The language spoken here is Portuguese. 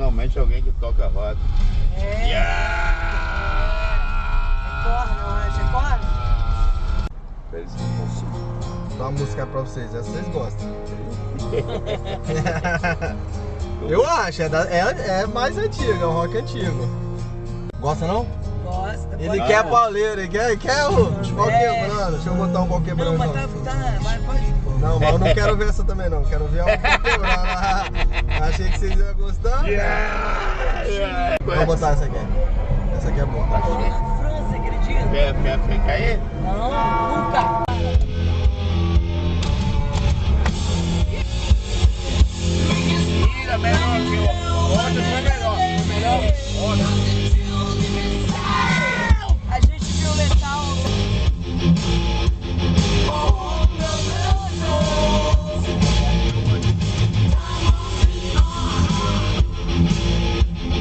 finalmente alguém que toca rock. É. É corno, eu acho. É corno? Eles não conseguem. Vou dar uma música pra vocês, essa vocês gostam. Eu acho, é mais antigo, é um rock antigo. Gosta não? Gosta. Ele quer a pauleira, ele quer o pau quebrando. Deixa eu botar um pau quebrando. Não, mas mas pode. Não, mas eu não quero ver essa também não. Quero ver o pau quebrando. Achei que vocês iam gostar. Vou botar essa aqui. Essa aqui é boa. Na França, acredita? Quer ficar aí? Não, nunca.